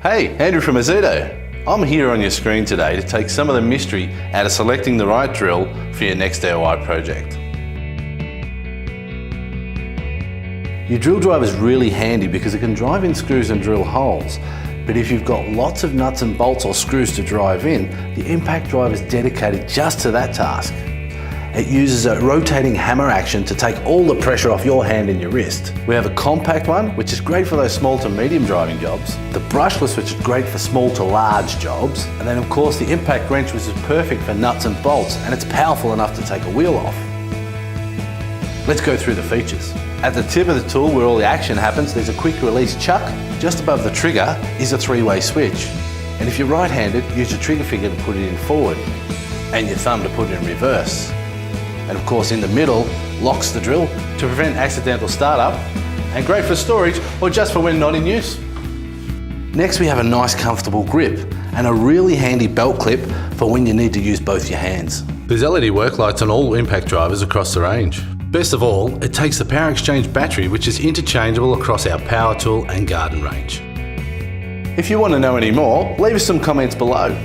Hey, Andrew from Ozito. I'm here on your screen today to take some of the mystery out of selecting the right drill for your next DIY project. Your drill drive is really handy because it can drive in screws and drill holes. But if you've got lots of nuts and bolts or screws to drive in, the impact drive is dedicated just to that task. It uses a rotating hammer action to take all the pressure off your hand and your wrist. We have a compact one, which is great for those small to medium driving jobs, the brushless, which is great for small to large jobs, and then of course the impact wrench, which is perfect for nuts and bolts, and it's powerful enough to take a wheel off. Let's go through the features. At the tip of the tool where all the action happens, there's a quick release chuck. Just above the trigger is a three-way switch. And if you're right-handed, use your trigger finger to put it in forward and your thumb to put it in reverse. And of course in the middle, locks the drill to prevent accidental startup, and great for storage or just for when not in use. Next we have a nice comfortable grip and a really handy belt clip for when you need to use both your hands. There's LED work lights on all impact drivers across the range. Best of all, it takes the power exchange battery, which is interchangeable across our power tool and garden range. If you want to know any more, leave us some comments below.